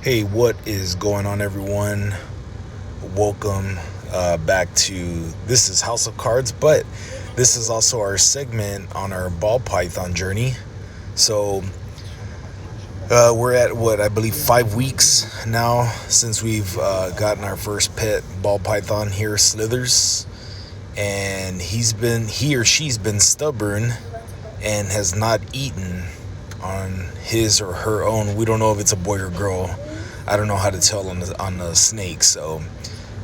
Hey, what is going on, everyone? Welcome back to This is House of Cards, but this is also our segment on our ball python journey. So we're at what I believe 5 weeks now since we've gotten our first pet ball python here, Slithers, and he or she's been stubborn and has not eaten on his or her own. We don't know if it's a boy or girl. I don't know how to tell on the snake, so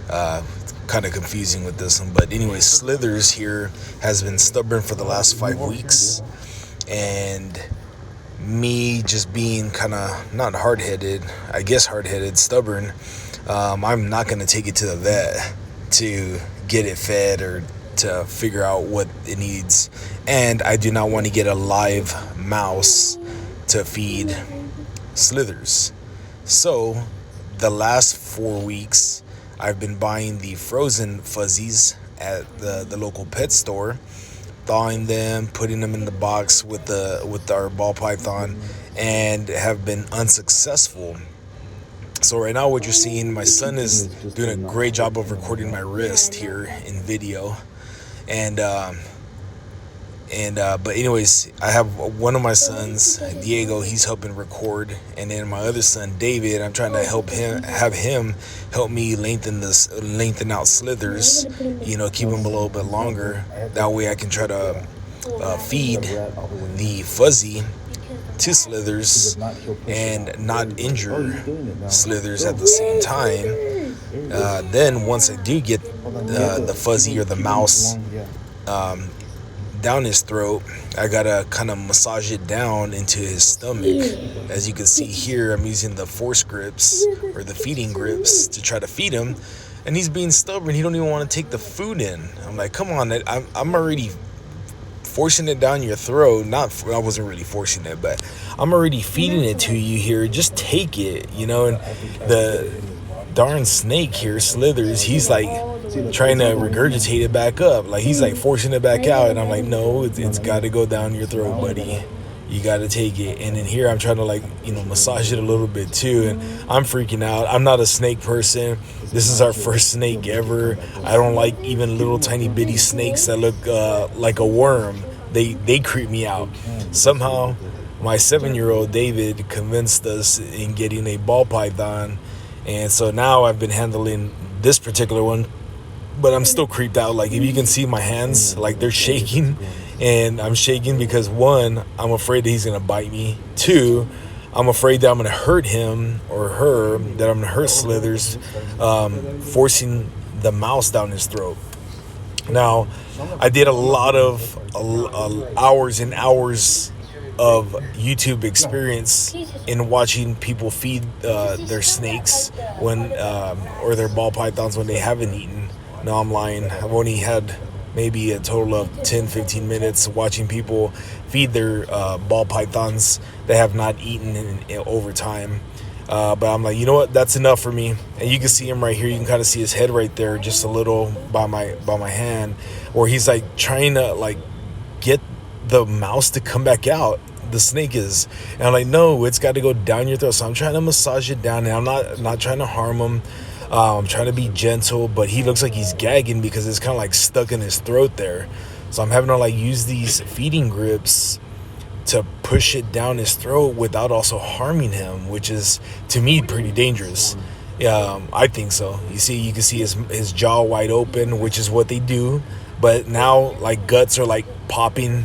kind of confusing with this one. But anyway, Slithers here has been stubborn for the last 5 weeks, and me just being kind of not hard-headed, I guess hard-headed, stubborn. I'm not going to take it to the vet to get it fed or to figure out what it needs, and I do not want to get a live mouse to feed Slithers. So the last 4 weeks I've been buying the frozen fuzzies at the local pet store, thawing them, putting them in the box with our ball python, and have been unsuccessful. So right now what you're seeing, my son is doing a great job of recording my wrist here in video, and but anyways, I have one of my sons, Diego, he's helping record, and then my other son, David, I'm trying to have him help me lengthen out Slithers, keep him a little bit longer. That way I can try to feed the fuzzy to Slithers and not injure Slithers at the same time. Then once I do get the fuzzy or the mouse down his throat, I gotta kind of massage it down into his stomach. As you can see here, I'm using the force grips or the feeding grips to try to feed him, and he's being stubborn. He don't even want to take the food in. I'm like, come on, I'm already forcing it down your throat. I wasn't really forcing it, but I'm already feeding it to you here. Just take it, And the darn snake here, Slithers, he's like trying to regurgitate it back up, like he's like forcing it back out, and I'm like, no, it's got to go down your throat, buddy. You got to take it. And then here I'm trying to massage it a little bit too, and I'm freaking out. I'm not a snake person. This is our first snake ever. I don't like even little tiny bitty snakes that look like a worm. They creep me out. Somehow my 7-year-old David convinced us in getting a ball python, and so now I've been handling this particular one, but I'm still creeped out. Like, if you can see my hands, like, they're shaking, and I'm shaking because, one, I'm afraid that he's gonna bite me. Two, I'm afraid that I'm gonna hurt him or her, that I'm gonna hurt Slithers, forcing the mouse down his throat. Now, I did a lot of hours and hours of YouTube experience in watching people feed their snakes or their ball pythons when they haven't eaten. No, I'm lying. I've only had maybe a total of 10-15 minutes watching people feed their ball pythons that have not eaten over time. But I'm like, you know what? That's enough for me. And you can see him right here. You can kind of see his head right there, just a little by my hand, where he's like trying to get the mouse to come back out. The snake is, and I'm like, no, it's got to go down your throat. So I'm trying to massage it down, and I'm not trying to harm him. I'm trying to be gentle, but he looks like he's gagging because it's kind of like stuck in his throat there. So I'm having to use these feeding grips to push it down his throat without also harming him, which is, to me, pretty dangerous. I think so. You can see his jaw wide open, which is what they do, but now guts are popping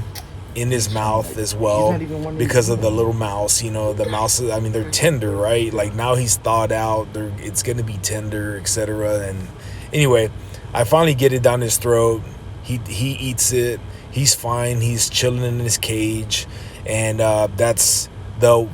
in his mouth as well because of the little mouse. The mouses, they're tender, right? Now he's thawed out, it's gonna be tender, etc. And anyway, I finally get it down his throat. He eats it. He's fine. He's chilling in his cage, and that's the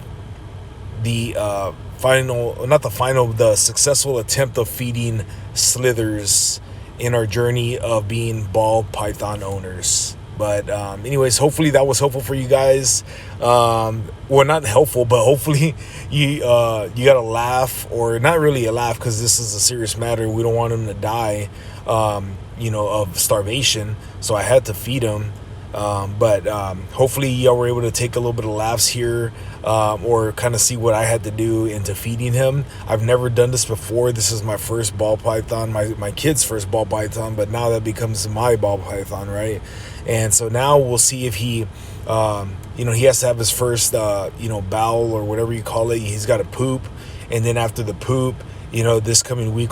successful attempt of feeding Slithers in our journey of being ball python owners. But anyways, hopefully that was helpful for you guys. Well, not helpful, but hopefully you got a laugh, or not really a laugh, because this is a serious matter. We don't want him to die, of starvation. So I had to feed him. But hopefully y'all were able to take a little bit of laughs here, or kind of see what I had to do into feeding him. I've never done this before. This is my first ball python, my kid's first ball python, but now that becomes my ball python, right? And so now we'll see if he, he has to have his first, bowel or whatever you call it. He's got to poop. And then after the poop, this coming week,